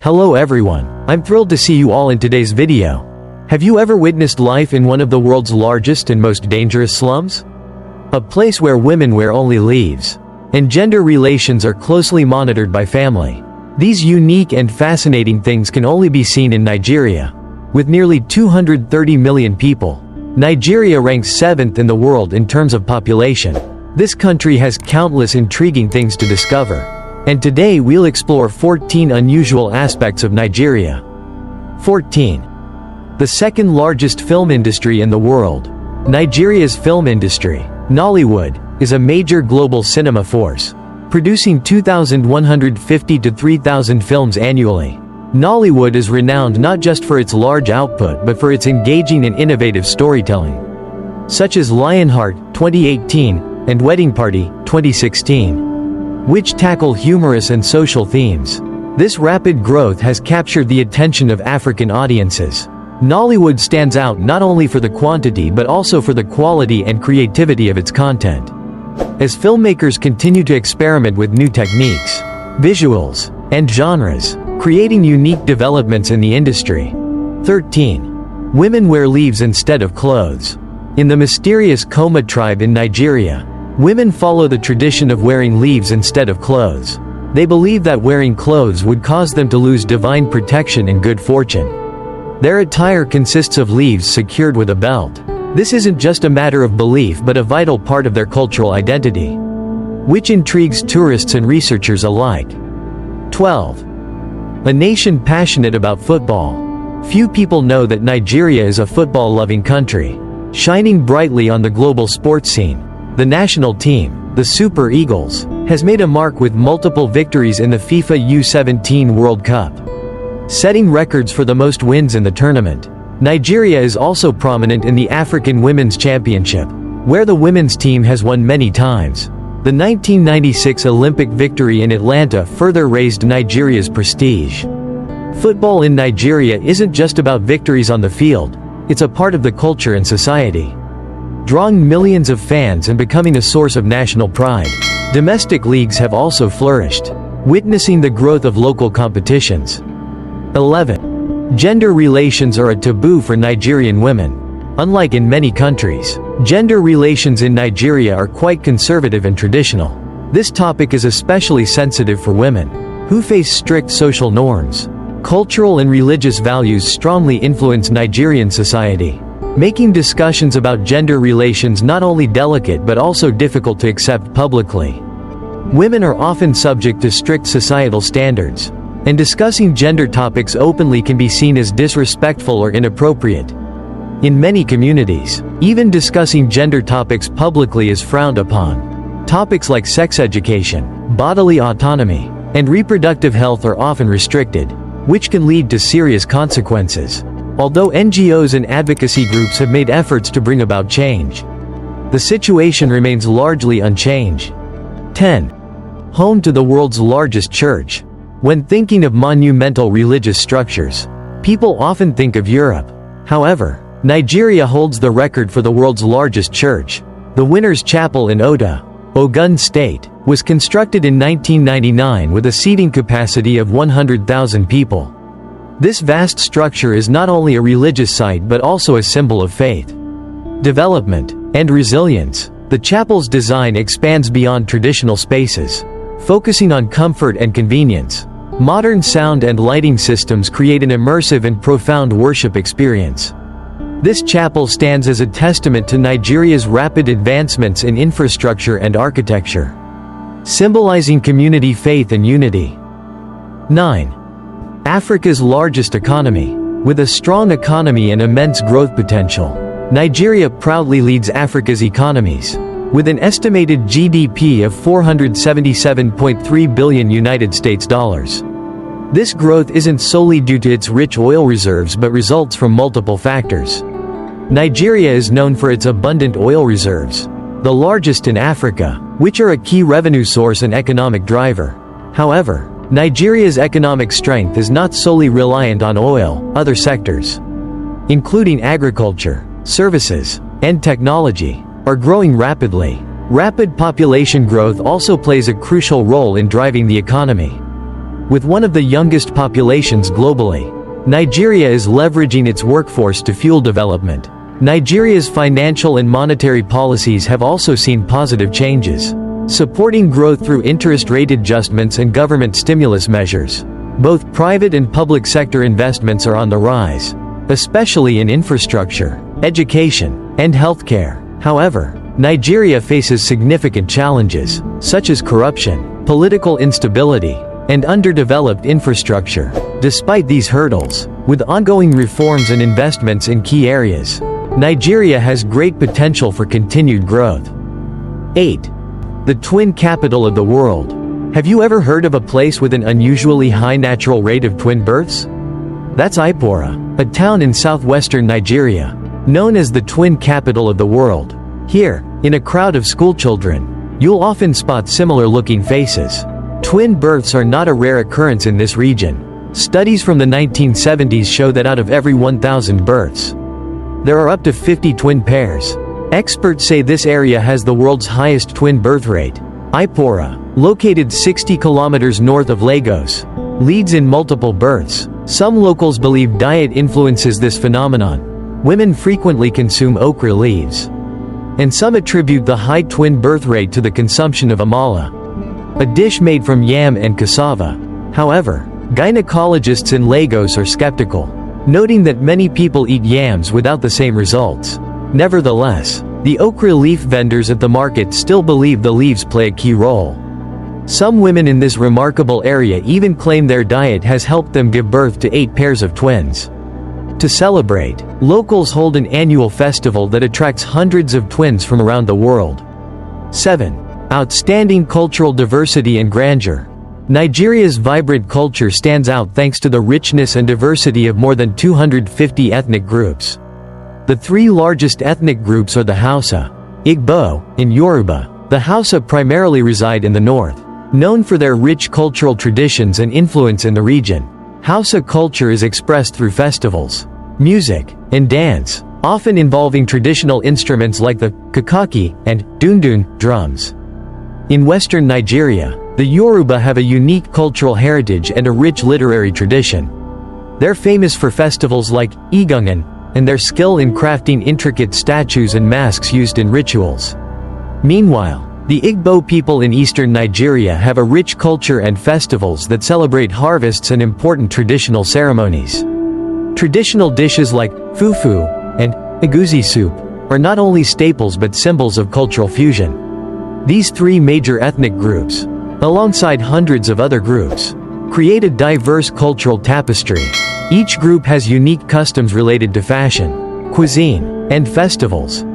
Hello everyone, I'm thrilled to see you all in today's video. Have you ever witnessed life in one of the world's largest and most dangerous slums? A place where women wear only leaves, and gender relations are closely monitored by family. These unique and fascinating things can only be seen in Nigeria. With nearly 230 million people, Nigeria ranks 7th in the world in terms of population. This country has countless intriguing things to discover. And today we'll explore 14 unusual aspects of Nigeria. 14. The second largest film industry in the world. Nigeria's film industry, Nollywood, is a major global cinema force, producing 2,150 to 3,000 films annually. Nollywood is renowned not just for its large output but for its engaging and innovative storytelling, such as Lionheart, 2018, and Wedding Party, 2016. Which tackle humorous and social themes. This rapid growth has captured the attention of African audiences. Nollywood stands out not only for the quantity but also for the quality and creativity of its content. As filmmakers continue to experiment with new techniques, visuals, and genres, creating unique developments in the industry. 13. Women wear leaves instead of clothes. In the mysterious Koma tribe in Nigeria, women follow the tradition of wearing leaves instead of clothes. They believe that wearing clothes would cause them to lose divine protection and good fortune. Their attire consists of leaves secured with a belt. This isn't just a matter of belief but a vital part of their cultural identity, which intrigues tourists and researchers alike. 12. A nation passionate about football. Few people know that Nigeria is a football-loving country, shining brightly on the global sports scene. The national team, the Super Eagles, has made a mark with multiple victories in the FIFA U17 World Cup, setting records for the most wins in the tournament. Nigeria is also prominent in the African Women's Championship, where the women's team has won many times. The 1996 Olympic victory in Atlanta further raised Nigeria's prestige. Football in Nigeria isn't just about victories on the field, it's a part of the culture and society, drawing millions of fans and becoming a source of national pride. Domestic leagues have also flourished, witnessing the growth of local competitions. 11. Gender relations are a taboo for Nigerian women. Unlike in many countries, gender relations in Nigeria are quite conservative and traditional. This topic is especially sensitive for women, who face strict social norms. Cultural and religious values strongly influence Nigerian society, making discussions about gender relations not only delicate but also difficult to accept publicly. Women are often subject to strict societal standards, and discussing gender topics openly can be seen as disrespectful or inappropriate. In many communities, even discussing gender topics publicly is frowned upon. Topics like sex education, bodily autonomy, and reproductive health are often restricted, which can lead to serious consequences. Although NGOs and advocacy groups have made efforts to bring about change, the situation remains largely unchanged. 10. Home to the world's largest church. When thinking of monumental religious structures, people often think of Europe. However, Nigeria holds the record for the world's largest church. The Winners Chapel in Oda, Ogun State, was constructed in 1999 with a seating capacity of 100,000 people. This vast structure is not only a religious site but also a symbol of faith, development, and resilience. The chapel's design expands beyond traditional spaces, focusing on comfort and convenience. Modern sound and lighting systems create an immersive and profound worship experience. This chapel stands as a testament to Nigeria's rapid advancements in infrastructure and architecture, symbolizing community faith and unity. 9. Africa's largest economy. With a strong economy and immense growth potential, Nigeria proudly leads Africa's economies, with an estimated GDP of $477.3 billion United States dollars. This growth isn't solely due to its rich oil reserves but results from multiple factors. Nigeria is known for its abundant oil reserves, the largest in Africa, which are a key revenue source and economic driver. However, Nigeria's economic strength is not solely reliant on oil. Other sectors, including agriculture, services, and technology, are growing rapidly. Rapid population growth also plays a crucial role in driving the economy. With one of the youngest populations globally, Nigeria is leveraging its workforce to fuel development. Nigeria's financial and monetary policies have also seen positive changes, supporting growth through interest rate adjustments and government stimulus measures. Both private and public sector investments are on the rise, especially in infrastructure, education, and healthcare. However, Nigeria faces significant challenges, such as corruption, political instability, and underdeveloped infrastructure. Despite these hurdles, with ongoing reforms and investments in key areas, Nigeria has great potential for continued growth. 8. The twin capital of the world. Have you ever heard of a place with an unusually high natural rate of twin births? That's Ipora, a town in southwestern Nigeria, known as the twin capital of the world. Here, in a crowd of schoolchildren, you'll often spot similar-looking faces. Twin births are not a rare occurrence in this region. Studies from the 1970s show that out of every 1,000 births, there are up to 50 twin pairs. Experts say this area has the world's highest twin birth rate. Ipora, located 60 kilometers north of Lagos, leads in multiple births. Some locals believe diet influences this phenomenon. Women frequently consume okra leaves, and some attribute the high twin birth rate to the consumption of amala, a dish made from yam and cassava. However, gynecologists in Lagos are skeptical, noting that many people eat yams without the same results. Nevertheless, the okra leaf vendors at the market still believe the leaves play a key role. Some women in this remarkable area even claim their diet has helped them give birth to 8 pairs of twins. To celebrate, locals hold an annual festival that attracts hundreds of twins from around the world. 7. Outstanding cultural diversity and grandeur. Nigeria's vibrant culture stands out thanks to the richness and diversity of more than 250 ethnic groups. The 3 largest ethnic groups are the Hausa, Igbo, and Yoruba. The Hausa primarily reside in the north. Known for their rich cultural traditions and influence in the region, Hausa culture is expressed through festivals, music, and dance, often involving traditional instruments like the kakaki and dundun drums. In western Nigeria, the Yoruba have a unique cultural heritage and a rich literary tradition. They're famous for festivals like Egungun, and their skill in crafting intricate statues and masks used in rituals. Meanwhile, the Igbo people in eastern Nigeria have a rich culture and festivals that celebrate harvests and important traditional ceremonies. Traditional dishes like fufu and egusi soup are not only staples but symbols of cultural fusion. These 3 major ethnic groups, alongside hundreds of other groups, create a diverse cultural tapestry. Each group has unique customs related to fashion, cuisine, and festivals.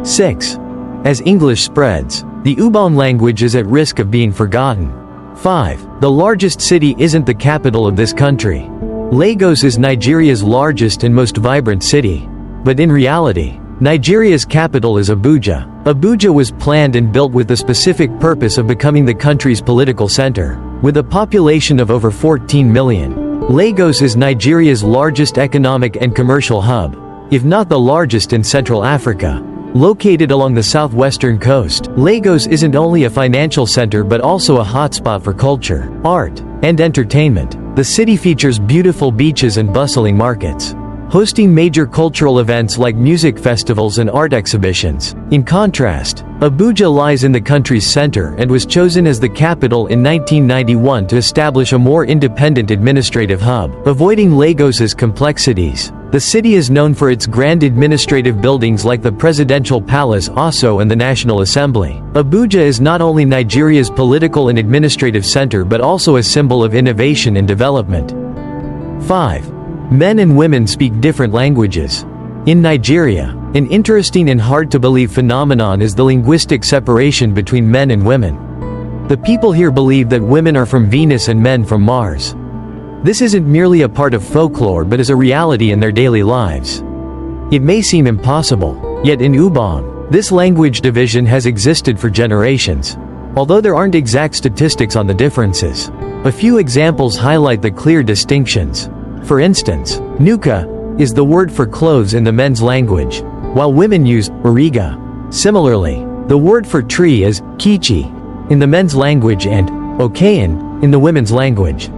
6. As English spreads, the Uban language is at risk of being forgotten. 5. The largest city isn't the capital of this country. Lagos is Nigeria's largest and most vibrant city. But in reality, Nigeria's capital is Abuja. Abuja was planned and built with the specific purpose of becoming the country's political center. With a population of over 14 million, Lagos is Nigeria's largest economic and commercial hub, if not the largest in Central Africa. Located along the southwestern coast, Lagos isn't only a financial center but also a hotspot for culture, art, and entertainment. The city features beautiful beaches and bustling markets, hosting major cultural events like music festivals and art exhibitions. In contrast, Abuja lies in the country's center and was chosen as the capital in 1991 to establish a more independent administrative hub. Avoiding Lagos's complexities, the city is known for its grand administrative buildings like the Presidential Palace Oso and the National Assembly. Abuja is not only Nigeria's political and administrative center but also a symbol of innovation and development. 5. Men and women speak different languages. In Nigeria, an interesting and hard-to-believe phenomenon is the linguistic separation between men and women. The people here believe that women are from Venus and men from Mars. This isn't merely a part of folklore but is a reality in their daily lives. It may seem impossible, yet in Uban, this language division has existed for generations. Although there aren't exact statistics on the differences, a few examples highlight the clear distinctions. For instance, nuka is the word for clothes in the men's language, while women use origa. Similarly, the word for tree is kichi in the men's language and okayan in the women's language.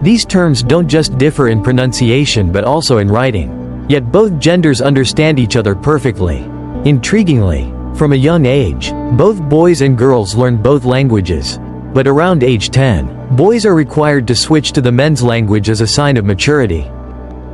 These terms don't just differ in pronunciation but also in writing. Yet both genders understand each other perfectly. Intriguingly, from a young age, both boys and girls learn both languages. But around age 10, boys are required to switch to the men's language as a sign of maturity.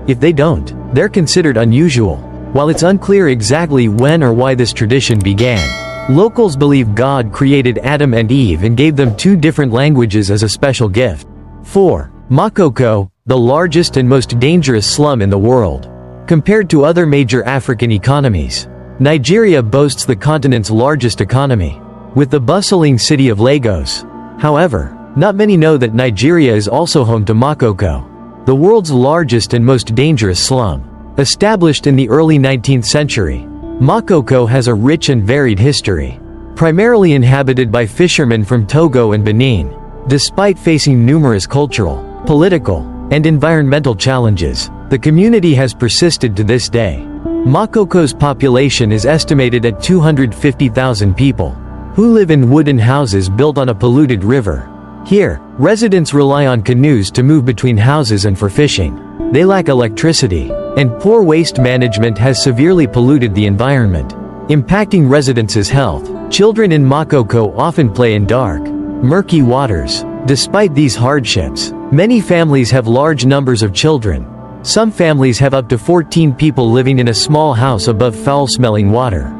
If they don't, they're considered unusual. While it's unclear exactly when or why this tradition began, locals believe God created Adam and Eve and gave them two different languages as a special gift. 4. Makoko, the largest and most dangerous slum in the world. Compared to other major African economies, Nigeria boasts the continent's largest economy, with the bustling city of Lagos. However, not many know that Nigeria is also home to Makoko, the world's largest and most dangerous slum. Established in the early 19th century, Makoko has a rich and varied history. Primarily inhabited by fishermen from Togo and Benin, despite facing numerous cultural, political, and environmental challenges, the community has persisted to this day. Makoko's population is estimated at 250,000 people, who live in wooden houses built on a polluted river. Here, residents rely on canoes to move between houses and for fishing. They lack electricity, and poor waste management has severely polluted the environment, impacting residents' health. Children in Makoko often play in dark, murky waters. Despite these hardships, many families have large numbers of children. Some families have up to 14 people living in a small house above foul-smelling water.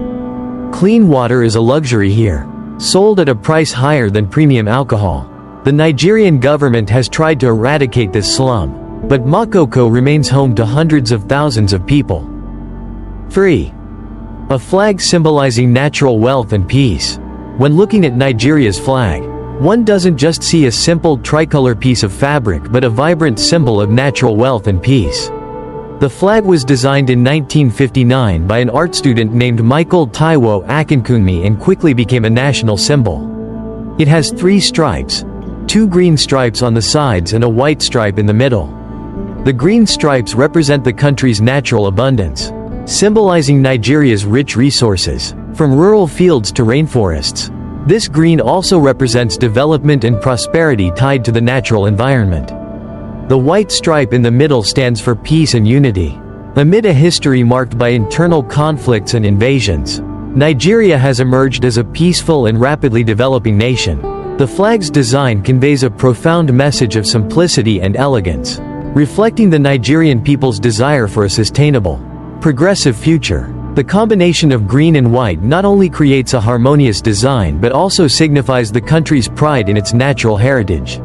Clean water is a luxury here, sold at a price higher than premium alcohol. The Nigerian government has tried to eradicate this slum, but Makoko remains home to hundreds of thousands of people. 3. A flag symbolizing natural wealth and peace. When looking at Nigeria's flag, one doesn't just see a simple tricolor piece of fabric but a vibrant symbol of natural wealth and peace. The flag was designed in 1959 by an art student named Michael Taiwo Akinkunmi and quickly became a national symbol. It has 3 stripes, 2 green stripes on the sides and a white stripe in the middle. The green stripes represent the country's natural abundance, symbolizing Nigeria's rich resources, from rural fields to rainforests. This green also represents development and prosperity tied to the natural environment. The white stripe in the middle stands for peace and unity. Amid a history marked by internal conflicts and invasions, Nigeria has emerged as a peaceful and rapidly developing nation. The flag's design conveys a profound message of simplicity and elegance, reflecting the Nigerian people's desire for a sustainable, progressive future. The combination of green and white not only creates a harmonious design but also signifies the country's pride in its natural heritage,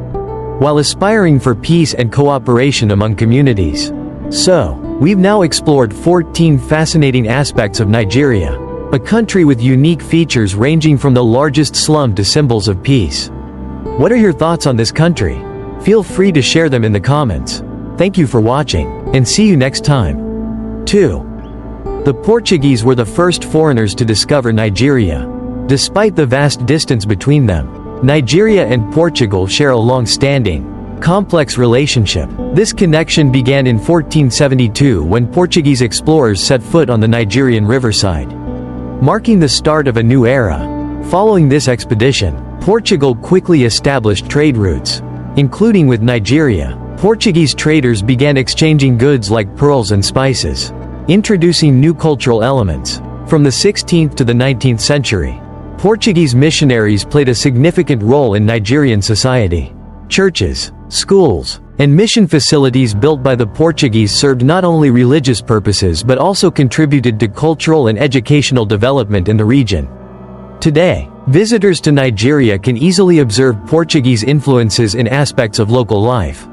while aspiring for peace and cooperation among communities. So, we've now explored 14 fascinating aspects of Nigeria, a country with unique features ranging from the largest slum to symbols of peace. What are your thoughts on this country? Feel free to share them in the comments. Thank you for watching, and see you next time. 2. The Portuguese were the first foreigners to discover Nigeria. Despite the vast distance between them, Nigeria and Portugal share a long-standing, complex relationship. This connection began in 1472 when Portuguese explorers set foot on the Nigerian riverside, marking the start of a new era. Following this expedition, Portugal quickly established trade routes, including with Nigeria. Portuguese traders began exchanging goods like pearls and spices, introducing new cultural elements. From the 16th to the 19th century, Portuguese missionaries played a significant role in Nigerian society. Churches, schools, and mission facilities built by the Portuguese served not only religious purposes but also contributed to cultural and educational development in the region. Today, visitors to Nigeria can easily observe Portuguese influences in aspects of local life.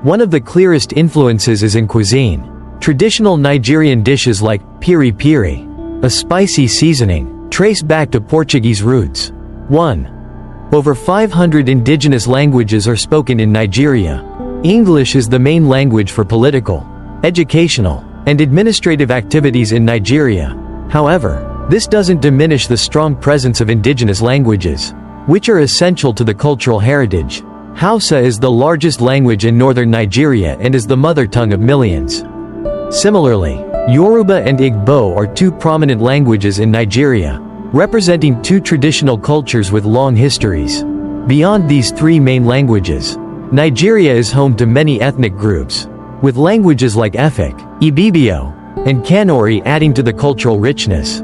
One of the clearest influences is in cuisine. Traditional Nigerian dishes like piri piri, a spicy seasoning, trace back to Portuguese roots. 1. Over 500 indigenous languages are spoken in Nigeria. English is the main language for political, educational, and administrative activities in Nigeria. However, this doesn't diminish the strong presence of indigenous languages, which are essential to the cultural heritage. Hausa is the largest language in northern Nigeria and is the mother tongue of millions. Similarly, Yoruba and Igbo are 2 prominent languages in Nigeria, representing 2 traditional cultures with long histories. Beyond these 3 main languages, Nigeria is home to many ethnic groups, with languages like Efik, Ibibio, and Kanuri adding to the cultural richness.